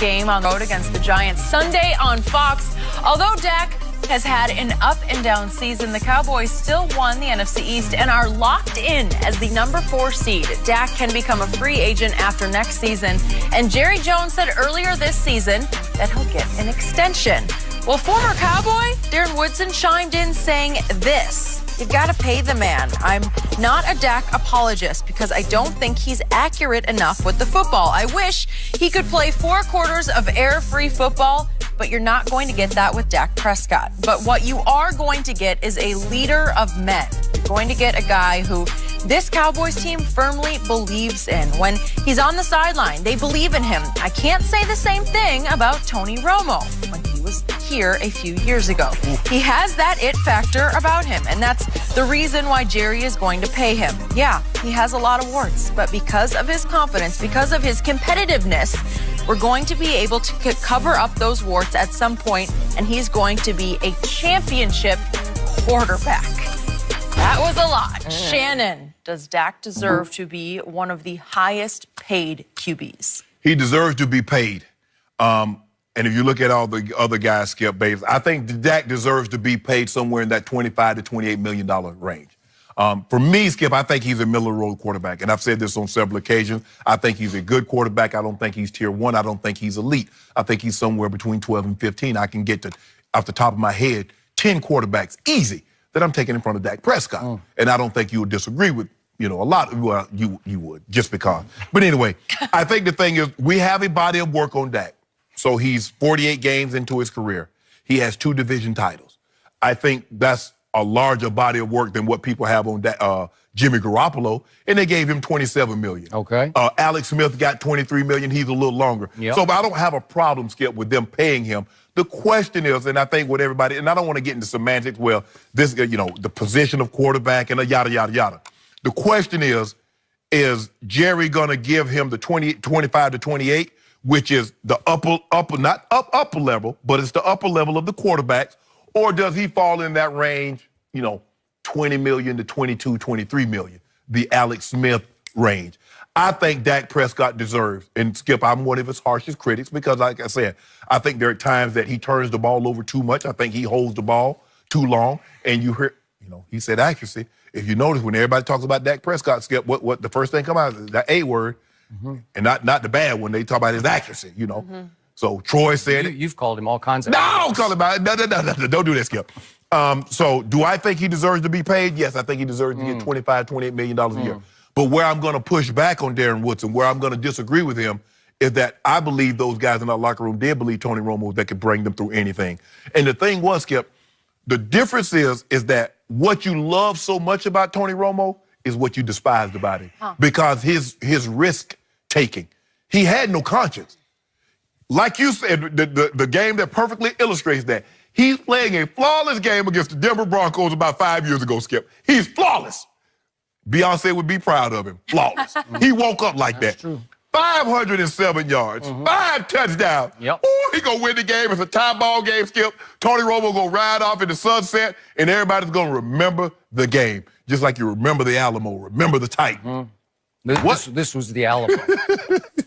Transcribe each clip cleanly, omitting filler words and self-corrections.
game on the road against the Giants Sunday on Fox. Although Dak has had an up and down season, the Cowboys still won the NFC East and are locked in as the number 4 seed. Dak can become a free agent after next season, and Jerry Jones said earlier this season that he'll get an extension. Well, former Cowboy Darren Woodson chimed in saying this: "You gotta pay the man. I'm not a Dak apologist because I don't think he's accurate enough with the football. I wish he could play 4 quarters of air-free football, but you're not going to get that with Dak Prescott. But what you are going to get is a leader of men. You're going to get a guy who this Cowboys team firmly believes in. When he's on the sideline, they believe in him. I can't say the same thing about Tony Romo when he was here a few years ago. He has that it factor about him, and that's the reason why Jerry is going to pay him. Yeah, he has a lot of warts, but because of his confidence, because of his competitiveness, we're going to be able to cover up those warts at some point, and he's going to be a championship quarterback." That was a lot. Shannon, does Dak deserve to be one of the highest paid QBs? He deserves to be paid. And if you look at all the other guys, Skip Bayless, I think Dak deserves to be paid somewhere in that $25 to $28 million range. For me, Skip, I think he's a middle-of-the-road quarterback, and I've said this on several occasions. I think he's a good quarterback. I don't think he's tier 1. I don't think he's elite. I think he's somewhere between 12 and 15. I can get to, off the top of my head, 10 quarterbacks easy that I'm taking in front of Dak Prescott. And I don't think you would disagree with, a lot. Well, you would, just because. But anyway, I think the thing is we have a body of work on Dak. So he's 48 games into his career. He has 2 division titles. I think that's a larger body of work than what people have on Jimmy Garoppolo, and they gave him $27 million. Okay. Alex Smith got $23 million. He's a little longer. Yep. So I don't have a problem, Skip, with them paying him. The question is, and I think with everybody, and I don't want to get into semantics, well, this, the position of quarterback and a yada, yada, yada. The question is Jerry going to give him the 25 to 28, which is the upper level, but it's the upper level of the quarterbacks, or does he fall in that range, $20 million to $22, $23 million, the Alex Smith range? I think Dak Prescott deserves, and Skip, I'm one of his harshest critics because, like I said, I think there are times that he turns the ball over too much. I think he holds the ball too long, and you hear, he said accuracy. If you notice, when everybody talks about Dak Prescott, Skip, what the first thing come out is that A word, and not the bad one. They talk about his accuracy, So Troy said it. You've called him all kinds of. No, don't call him about it. No, don't do that, Skip. So do I think he deserves to be paid? Yes, I think he deserves to get $25, $28 million a year. But where I'm going to push back on Darren Woodson, where I'm going to disagree with him, is that I believe those guys in our locker room did believe Tony Romo that could bring them through anything. And the thing was, Skip, the difference is that what you love so much about Tony Romo is what you despised about him. Because his risk-taking. He had no conscience. Like you said, the game that perfectly illustrates that. He's playing a flawless game against the Denver Broncos about 5 years ago, Skip. He's flawless. Beyonce would be proud of him. Flawless. He woke up like that. True. 507 yards, 5 touchdowns. Yep. Ooh, he gonna win the game. It's a tie ball game, Skip. Tony Romo gonna ride off in the sunset, and everybody's gonna remember the game. Just like you remember the Alamo, remember the Titan. This was the Alamo.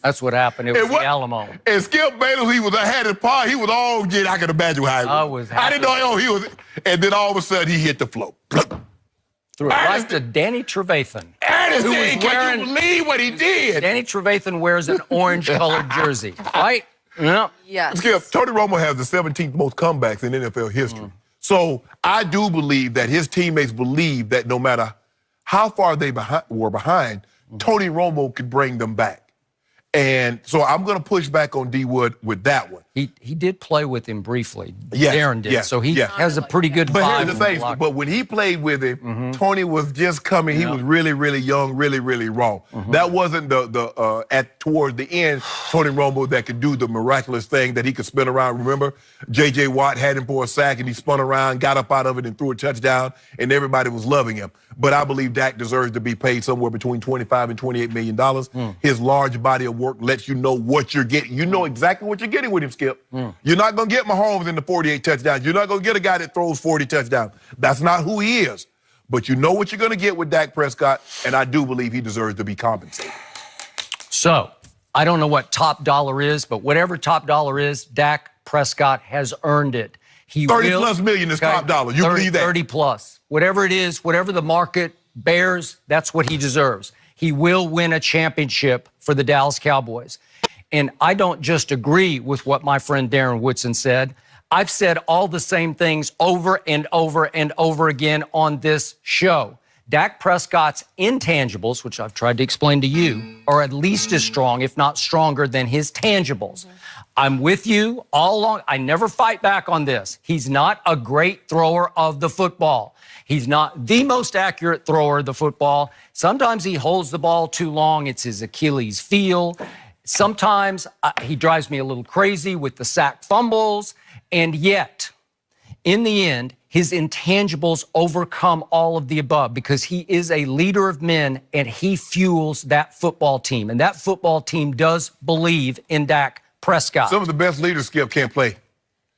That's what happened. It was the Alamo. And Skip Bayless, he had his part. He was all good. I can imagine how he was. I was happy. I didn't know he was. And then all of a sudden, he hit the floor. Threw it right to Danny Trevathan. Ernest, can you believe what he did? Danny Trevathan wears an orange-colored jersey, right? Yeah. Yes. Skip, Tony Romo has the 17th most comebacks in NFL history. So I do believe that his teammates believe that no matter how far they were behind, Tony Romo could bring them back. And so I'm going to push back on D. Wood with that one. He did play with him briefly. Yes, Darren did. yes, so he has a pretty good vibe. But here's the thing. But when he played with him, Tony was just coming. He was really, really young, really, really raw. That wasn't towards the end, Tony Romo that could do the miraculous thing that he could spin around. Remember, J.J. Watt had him for a sack, and he spun around, got up out of it, and threw a touchdown, and everybody was loving him. But I believe Dak deserves to be paid somewhere between $25 and $28 million. His large body of work lets you know what you're getting. You know exactly what you're getting with him, Skip. You're not going to get Mahomes in the 48 touchdowns. You're not going to get a guy that throws 40 touchdowns. That's not who he is. But you know what you're going to get with Dak Prescott, and I do believe he deserves to be compensated. So, I don't know what top dollar is, but whatever top dollar is, Dak Prescott has earned it. He 30+ million is top dollar. You believe that? 30 plus. Whatever it is, whatever the market bears, that's what he deserves. He will win a championship for the Dallas Cowboys. And I don't just agree with what my friend Darren Woodson said. I've said all the same things over and over and over again on this show. Dak Prescott's intangibles, which I've tried to explain to you, are at least as strong, if not stronger, than his tangibles. I'm with you all along. I never fight back on this. He's not a great thrower of the football. He's not the most accurate thrower of the football. Sometimes he holds the ball too long. It's his Achilles heel. Sometimes he drives me a little crazy with the sack fumbles. And yet, in the end, his intangibles overcome all of the above because he is a leader of men and he fuels that football team. And that football team does believe in Dak Prescott. Some of the best leaders, Skip, can't play.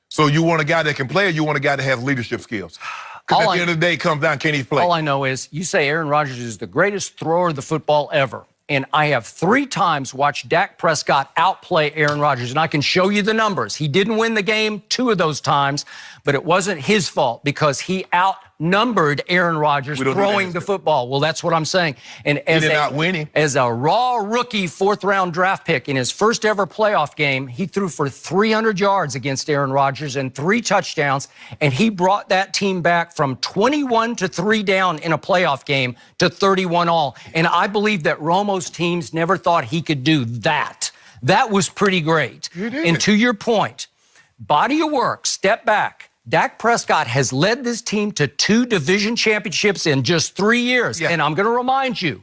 So you want a guy that can play or you want a guy that has leadership skills? Because at the end of the day, it comes down, can he play? All I know is you say Aaron Rodgers is the greatest thrower of the football ever. And I have 3 times watched Dak Prescott outplay Aaron Rodgers. And I can show you the numbers. He didn't win the game 2 of those times, but it wasn't his fault because he outnumbered Aaron Rodgers throwing the football. Well, that's what I'm saying. And as a raw rookie 4th-round draft pick in his first ever playoff game, he threw for 300 yards against Aaron Rodgers and 3 touchdowns. And he brought that team back from 21 to 3 down in a playoff game to 31 all. And I believe that Romo's teams never thought he could do that. That was pretty great. And to your point, body of work, step back. Dak Prescott has led this team to 2 division championships in just 3 years. And I'm going to remind you,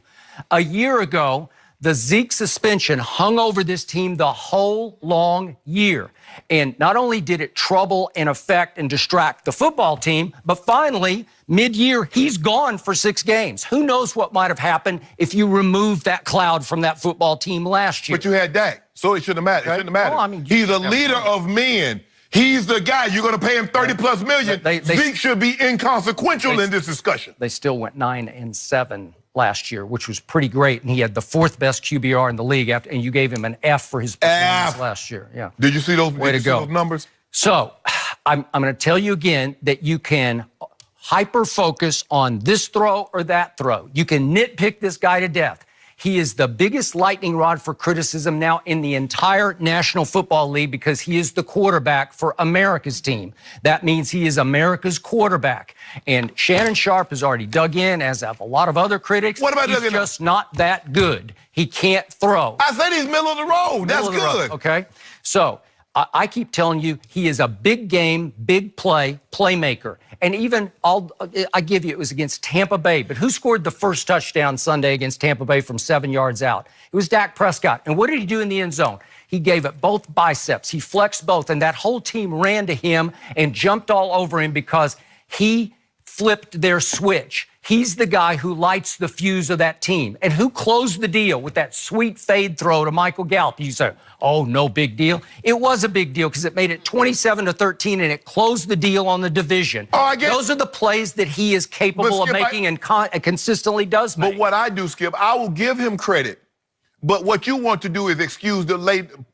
a year ago, the Zeke suspension hung over this team the whole long year. And not only did it trouble and affect and distract the football team, but finally, mid-year, he's gone for 6 games. Who knows what might have happened if you removed that cloud from that football team last year. But you had Dak, so it shouldn't have mattered. It shouldn't have mattered. Well, I mean, he's a leader of men. He's the guy. You're going to pay him 30+ million. Zeke should be inconsequential in this discussion. They still went 9-7 last year, which was pretty great. And he had the 4th best QBR in the league, and you gave him an F for his performance last year. Yeah. Did you see those, those numbers? So I'm going to tell you again that you can hyper-focus on this throw or that throw. You can nitpick this guy to death. He is the biggest lightning rod for criticism now in the entire National Football League because he is the quarterback for America's team. That means he is America's quarterback. And Shannon Sharp has already dug in, as have a lot of other critics. What about he's just not that good. He can't throw. I said he's middle of the road. That's good. Okay? So I keep telling you, he is a big game, big play, playmaker. And even, I give you, it was against Tampa Bay. But who scored the first touchdown Sunday against Tampa Bay from 7 yards out? It was Dak Prescott. And what did he do in the end zone? He gave it both biceps. He flexed both. And that whole team ran to him and jumped all over him because he flipped their switch. He's the guy who lights the fuse of that team. And who closed the deal with that sweet fade throw to Michael Gallup? You say, oh, no big deal. It was a big deal because it made it 27-13 and it closed the deal on the division. Oh, I get Those are the plays that he is capable of making and consistently does make. But what I do, Skip, I will give him credit. But what you want to do is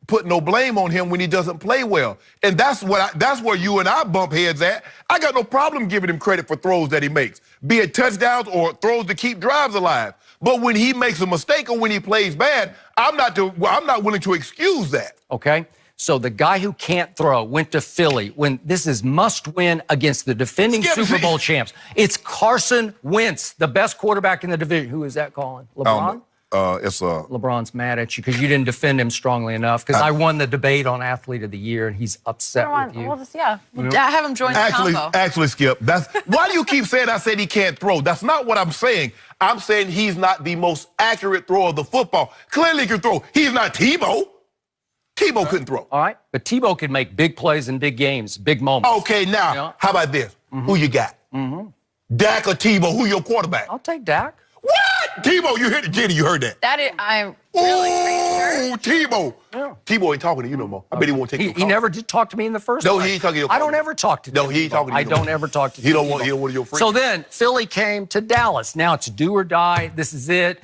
put no blame on him when he doesn't play well. And that's where you and I bump heads at. I got no problem giving him credit for throws that he makes, be it touchdowns or throws to keep drives alive. But when he makes a mistake or when he plays bad, I'm not willing to excuse that. Okay. So the guy who can't throw went to Philly when this is must-win against the defending Super Bowl champs. It's Carson Wentz, the best quarterback in the division. Who is that calling? LeBron? LeBron's mad at you because you didn't defend him strongly enough. Because I won the debate on Athlete of the Year, and he's upset with you. Well, just, have him join the combo. Actually, Skip, why do you keep saying I said he can't throw? That's not what I'm saying. I'm saying he's not the most accurate thrower of the football. Clearly he can throw. He's not Tebow. Tebow couldn't throw. All right, but Tebow could make big plays in big games, big moments. Okay, now, how about this? Who you got? Dak or Tebow? Who your quarterback? I'll take Dak. What? Tebow, you heard it, Jenny, you heard that. Ooh, Tebow. Yeah. Tebow ain't talking to you no more. I bet he won't take your call. He never did talk to me in the first place. No, he ain't talking to you. I don't ever talk to Tebow. No, he ain't talking to you. I don't ever talk to Tebow. He don't want one of your friends. So then Philly came to Dallas. Now it's do or die. This is it.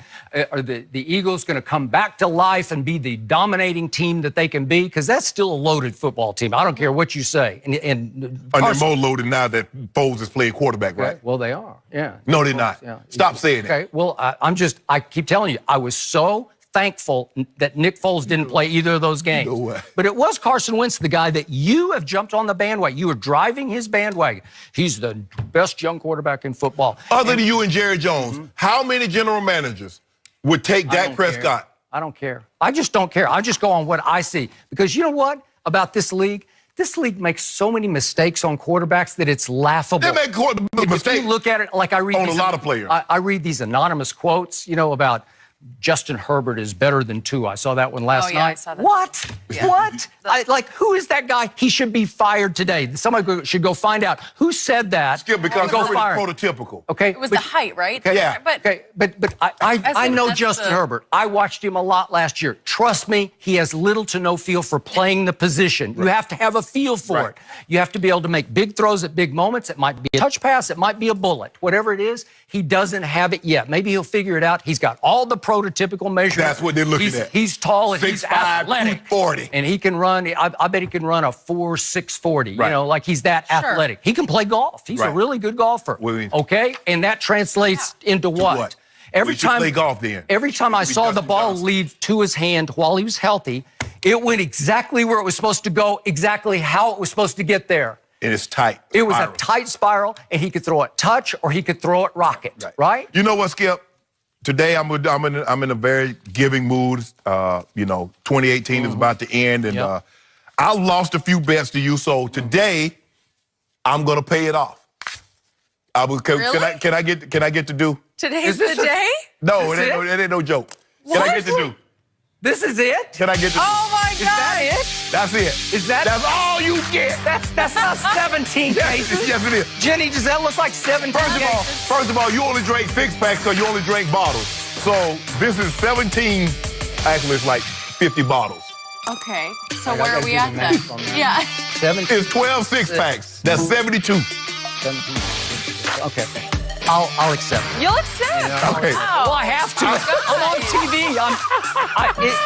Are the Eagles going to come back to life and be the dominating team that they can be? Because that's still a loaded football team. I don't care what you say. And they're more loaded now that Foles is playing quarterback, right? Okay. Well, they are. Yeah. No, they're not. Yeah. Stop saying it. Okay. Well, I keep telling you, I was so thankful that Nick Foles didn't play either of those games. No way. But it was Carson Wentz, the guy that you have jumped on the bandwagon. You were driving his bandwagon. He's the best young quarterback in football. Other than you and Jerry Jones, how many general managers would take Dak Prescott? I don't care. I just don't care. I just go on what I see. Because you know what about this league? This league makes so many mistakes on quarterbacks that it's laughable. They make mistakes. If you look at it, like I read on a lot of players. I read these anonymous quotes, about Justin Herbert is better than Tua. I saw that one last night. I saw that. What? Yeah. What? Who is that guy? He should be fired today. Somebody should go find out who said that. Skip, because go fire. Prototypical. Okay. It was the height, right? Okay. Yeah. But I know Justin Herbert. I watched him a lot last year. Trust me, he has little to no feel for playing the position. Right. You have to have a feel for it. You have to be able to make big throws at big moments. It might be a touch pass. It might be a bullet. Whatever it is, he doesn't have it yet. Maybe he'll figure it out. He's got all the prototypical measures. That's what they're looking at. He's tall and 6'5", he's athletic. 240. And he can run. I bet he can run a 4.6 40. Right. Like he's that athletic. He can play golf. He's a really good golfer. Okay? And that translates into what? Every time play golf then. Every time I saw the ball leave to his hand while he was healthy, it went exactly where it was supposed to go, exactly how it was supposed to get there. And it's tight. It was a tight spiral, and he could throw it touch or he could throw it rocket, right? You know what, Skip? Today I'm in a very giving mood. 2018 is about to end, and I lost a few bets to you. So today I'm gonna pay it off. Can I get to do? Today's the day? No, it ain't no joke. Can I get to do? This is it? Can I get to? Oh my God! Is that it? That's it. That's all you get? That's not 17 cases. Yes, it is. Jenny, does that look like 17 cases? First of all, you only drink 6-packs because you only drink bottles. So this is 17. Actually, it's like 50 bottles. Okay. So where are we at then? Yeah. 17. It's 12 6-packs. That's 72. 17. Okay. I'll accept it. You'll accept? Yeah. Okay. Wow. Well, I have to. I'm on TV.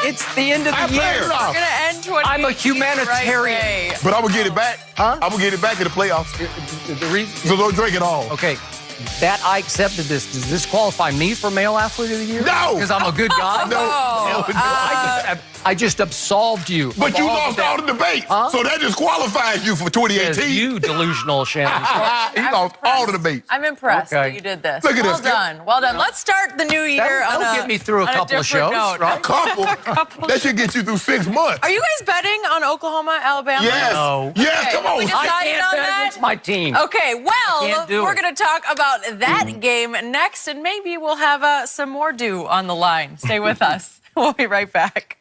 It's the end of the year. We're going to end 2018. I'm a humanitarian. Right. But I'm going to get it back. Huh? I'm going to get it back in the playoffs. The reason. So don't drink it all. Okay. That I accepted this. Does this qualify me for male athlete of the year? No. Because I'm a good guy? No. I just absolved you. But you lost all the debates. Huh? So that disqualifies you for 2018. Yes, you delusional Shannon. He lost all the debates. I'm impressed that you did this. Look at well this. done. Well done. Let's start the new year That'll get me through a couple of shows, right? A couple? That should get you through 6 months. Are you guys betting on Oklahoma, Alabama? Yes. No. Yes, Okay, come on. we decided I can't on bet that? against my team. Okay, well, can't do we're it. going to talk about that game next, and maybe we'll have some more dew on the line. Stay with us. We'll be right back.